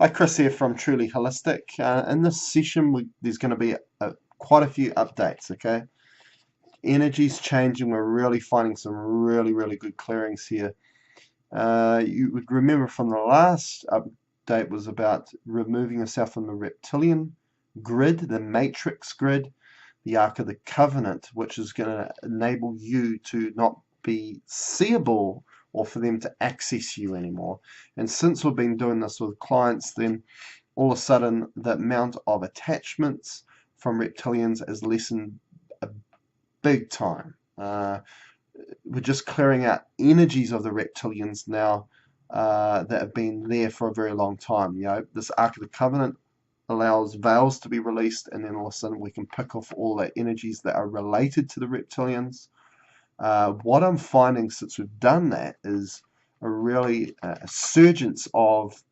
Hi, Chris here from Truly Holistic. In this session, there's going to be quite a few updates, okay? Energy's changing. We're really finding some really good clearings here. You would remember from the last update was about removing yourself from the reptilian grid, the matrix grid, the Ark of the Covenant, which is going to enable you to not be seeable or for them to access you anymore. And since we've been doing this with clients, then all of a sudden the amount of attachments from reptilians is lessened a big time. We're just clearing out energies of the reptilians now that have been there for a very long time. You know, this Ark of the Covenant allows veils to be released, and then all of a sudden we can pick off all the energies that are related to the reptilians. What I'm finding since we've done that is a really a surgence of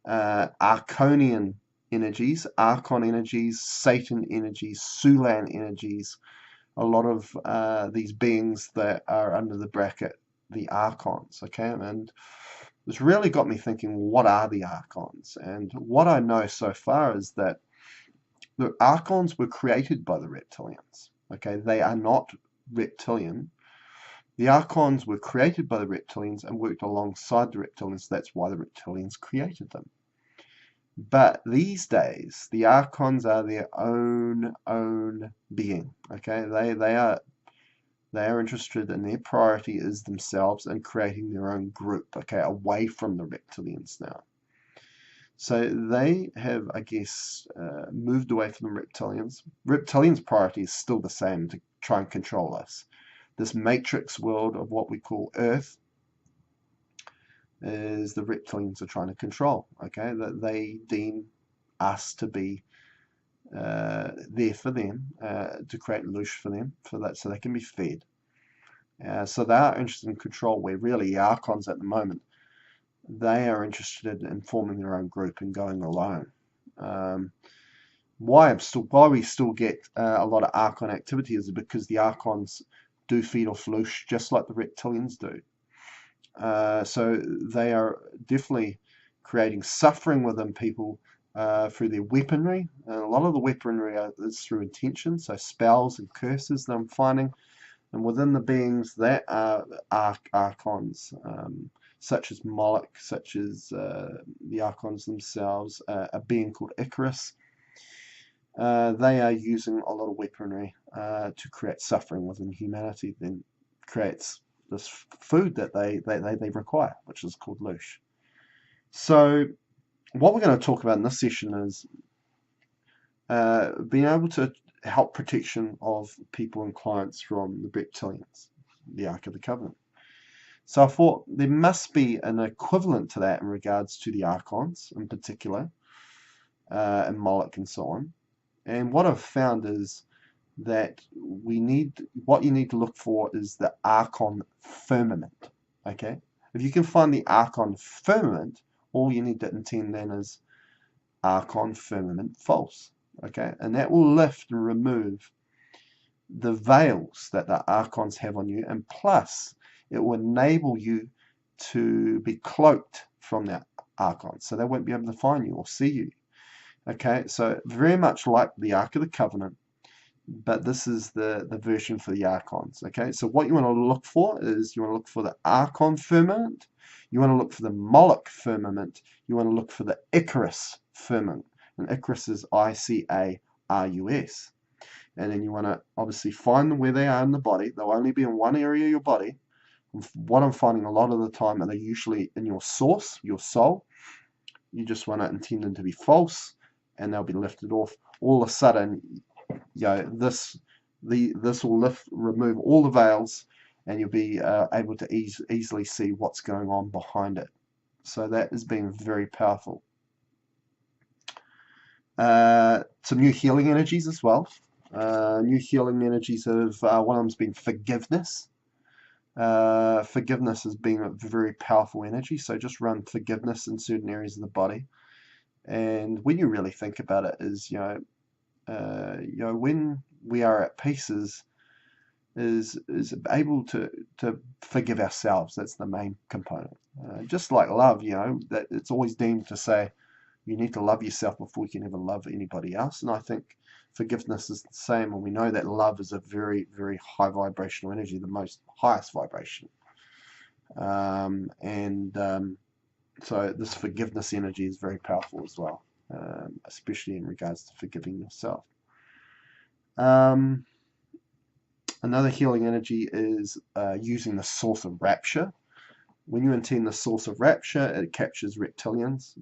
Arconian energies, Archon energies, Satan energies, Sulan energies, a lot of these beings that are under the bracket, the Archons, okay? And it's really got me thinking, what are the Archons? And what I know so far is that the Archons were created by the reptilians, okay? They are not reptilian. The Archons were created by the reptilians and worked alongside the reptilians. That's why the reptilians created them. But these days, the Archons are their own being. Okay, they are interested, and their priority is themselves and creating their own group. Okay, away from the reptilians now. So they have, I guess, moved away from the reptilians. Reptilians' priority is still the same, to try and control us. This matrix world of what we call Earth is the reptilians are trying to control. Okay, that they deem us to be there for them, to create loosh for them, for that, so they can be fed. So they are interested in control, where really Archons at the moment, they are interested in forming their own group and going alone. Why we still get a lot of Archon activity is because the Archons do feed off loosh just like the reptilians do. So they are definitely creating suffering within people through their weaponry. And a lot of the weaponry is through intention, so spells and curses that I'm finding. And within the beings that are Archons, such as Moloch, such as the Archons themselves, a being called Icarus, they are using a lot of weaponry to create suffering within humanity, then creates this food that they require, which is called loosh. So what we're going to talk about in this session is being able to help protection of people and clients from the reptilians, the Ark of the Covenant. So I thought there must be an equivalent to that in regards to the Archons in particular, and Moloch and so on. And what I've found is that what you need to look for is the Archon firmament. Okay, if you can find the Archon firmament, all you need to intend then is Archon firmament false. Okay, and that will lift and remove the veils that the Archons have on you, and plus it will enable you to be cloaked from the Archons, so they won't be able to find you or see you. Okay, so very much like the Ark of the Covenant, but this is the version for the Archons. Okay, so what you want to look for is you want to look for the Archon firmament, you want to look for the Moloch firmament, you want to look for the Icarus firmament, and Icarus is Icarus, and then you want to obviously find them where they are in the body. They'll only be in one area of your body. What I'm finding a lot of the time are they usually in your source, your soul. You just want to intend them to be false, and they'll be lifted off. All of a sudden, you know, this will remove all the veils, and you'll be able to easily see what's going on behind it. So that has been very powerful. Some new healing energies as well. New healing energies of one of them's been forgiveness. Forgiveness has been a very powerful energy, so just run forgiveness in certain areas of the body. And when you really think about it, is when we are at peace, is able to forgive ourselves. That's the main component. Just like love, that it's always deemed to say, You need to love yourself before you can ever love anybody else. And I think forgiveness is the same. And we know that love is a very, very high vibrational energy, the most highest vibration. So this forgiveness energy is very powerful as well, especially in regards to forgiving yourself. Another healing energy is using the source of rapture. When you intend the source of rapture, it captures reptilians,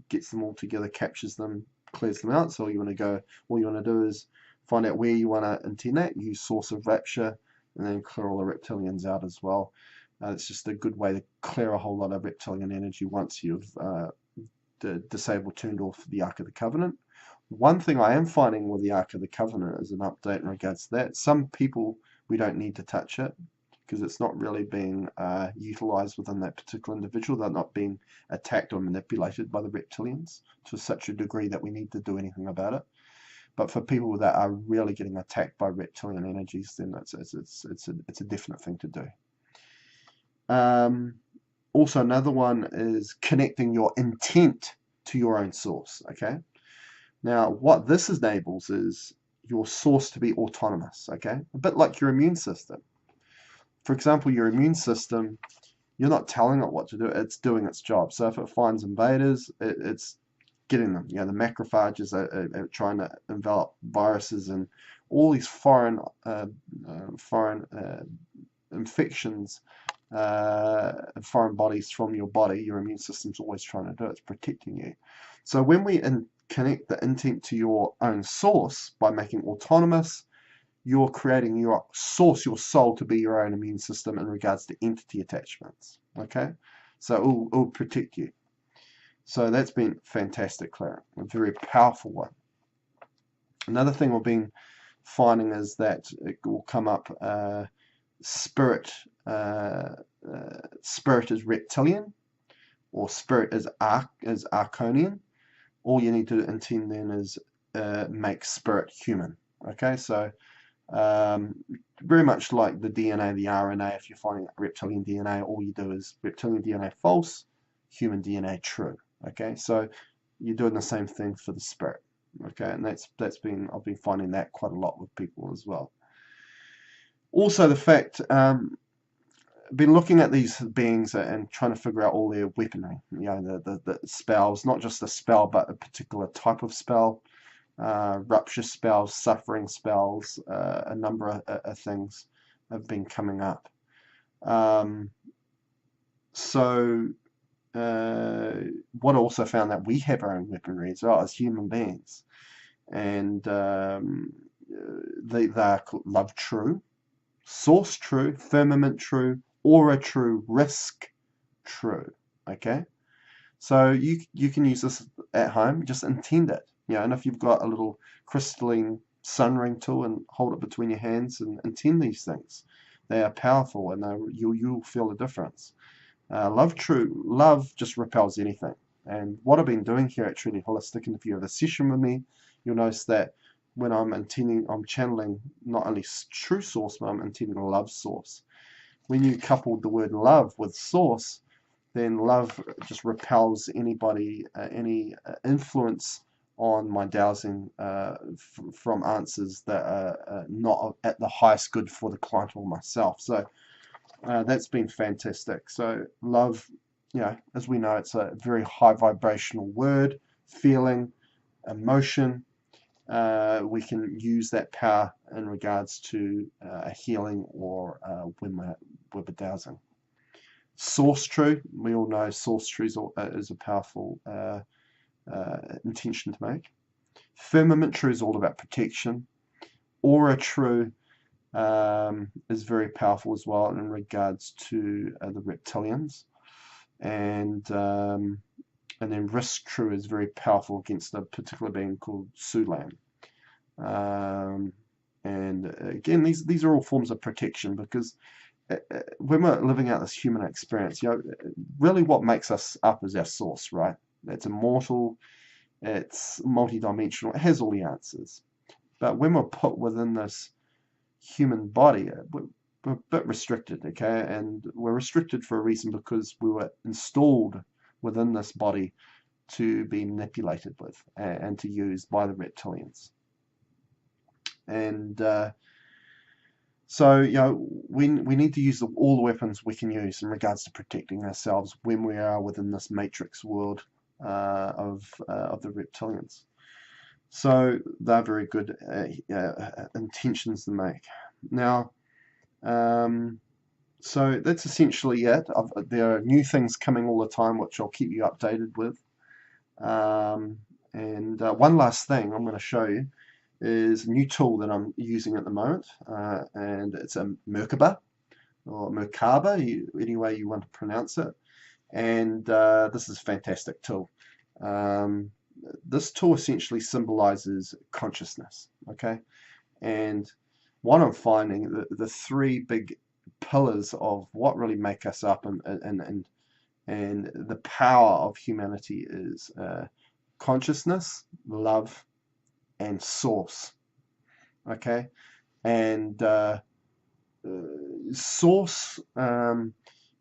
gets them all together, captures them, clears them out. So all you want to do is find out where you want to intend that, use source of rapture, and then clear all the reptilians out as well. It's just a good way to clear a whole lot of reptilian energy once you've disabled, turned off the Ark of the Covenant. One thing I am finding with the Ark of the Covenant is an update in regards to that. Some people, we don't need to touch it because it's not really being utilized within that particular individual. They're not being attacked or manipulated by the reptilians to such a degree that we need to do anything about it. But for people that are really getting attacked by reptilian energies, then it's a definite thing to do. Also, another one is connecting your intent to your own source. Okay. Now, what this enables is your source to be autonomous. Okay, a bit like your immune system. For example, your immune system, you're not telling it what to do; it's doing its job. So if it finds invaders, it's getting them. You know, the macrophages are trying to envelop viruses and all these foreign infections. Foreign bodies from your body. Your immune system's always trying to do it. It's protecting you. So when we connect the intent to your own source by making autonomous, you're creating your source, your soul, to be your own immune system in regards to entity attachments. Okay, so it'll protect you. So that's been fantastic, Clara. A very powerful one. Another thing we've been finding is that it will come up spirit. Spirit is reptilian, or spirit is Arconian. All you need to intend then is make spirit human. Okay, so very much like the DNA, the RNA. If you're finding reptilian DNA, all you do is reptilian DNA false, human DNA true. Okay, so you're doing the same thing for the spirit. Okay, and I've been finding that quite a lot with people as well. Also, the fact been looking at these beings and trying to figure out all their weaponry. You know, the spells, not just a spell, but a particular type of spell, rupture spells, suffering spells, a number of things have been coming up. What I also found that we have our own weaponry as well as human beings, and they are love true, source true, firmament true, aura true, risk true. Okay, so you can use this at home. Just intend it. You know, and if you've got a little crystalline sun ring tool, and hold it between your hands and intend these things. They are powerful, and you'll feel the difference. Love just repels anything. And what I've been doing here at Trinity Holistic, and if you have a session with me, you'll notice that when I'm channeling not only true source, but I'm intending love source. When you couple the word love with source, then love just repels anybody, any influence on my dowsing from answers that are not at the highest good for the client or myself. So that's been fantastic. So love, you know, as we know, it's a very high vibrational word, feeling, emotion. We can use that power in regards to a healing or when we're dowsing. Source true, we all know source true is a powerful intention to make. Firmament true is all about protection. Aura true is very powerful as well in regards to the reptilians, and then risk true is very powerful against a particular being called Sulan. And again, these are all forms of protection, because when we're living out this human experience, you know, really what makes us up is our source, right? It's immortal, it's multidimensional, it has all the answers. But when we're put within this human body, we're a bit restricted, okay? And we're restricted for a reason, because we were installed within this body to be manipulated with and to use by the reptilians. And so, we need to use all the weapons we can use in regards to protecting ourselves when we are within this matrix world of the reptilians. So they're very good intentions to make. Now, so that's essentially it. There are new things coming all the time, which I'll keep you updated with. And one last thing I'm going to show you is a new tool that I'm using at the moment, and it's a Merkaba, or Merkaba, any way you want to pronounce it. And this is a fantastic tool. This tool essentially symbolizes consciousness, okay? And what I'm finding, the three big pillars of what really make us up and the power of humanity is consciousness, love, and source. Okay, and source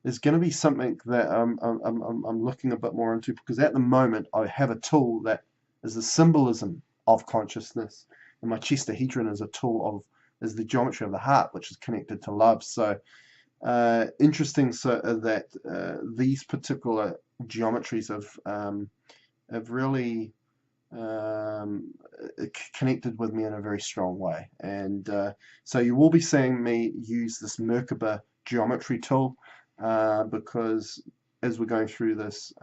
is going to be something that I'm looking a bit more into, because at the moment I have a tool that is the symbolism of consciousness, and my chestahedron is a tool is the geometry of the heart, which is connected to love. So interesting, so that these particular geometries have really connected with me in a very strong way. And so you will be seeing me use this Merkaba geometry tool, because as we're going through this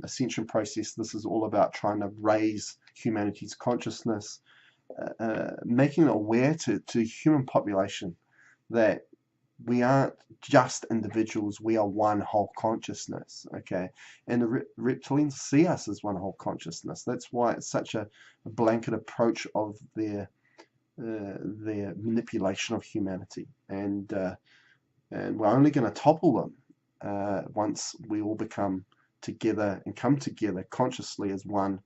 ascension process, this is all about trying to raise humanity's consciousness, making it aware to human population that we aren't just individuals, we are one whole consciousness, okay? And the reptilians see us as one whole consciousness. That's why it's such a blanket approach of their manipulation of humanity. And we're only going to topple them once we all become together and come together consciously as one,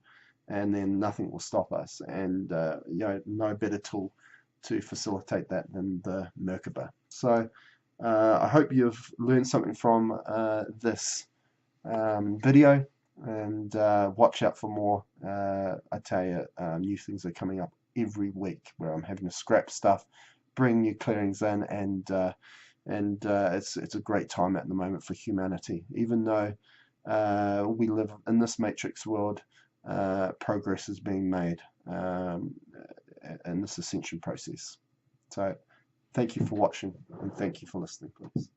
and then nothing will stop us. And no better tool to facilitate that than the Merkaba. So I hope you've learned something from this video, and watch out for more. I tell you, new things are coming up every week where I'm having to scrap stuff, bring new clearings in, and it's a great time at the moment for humanity. Even though we live in this matrix world, progress is being made in this ascension process. So thank you for watching, and thank you for listening, please.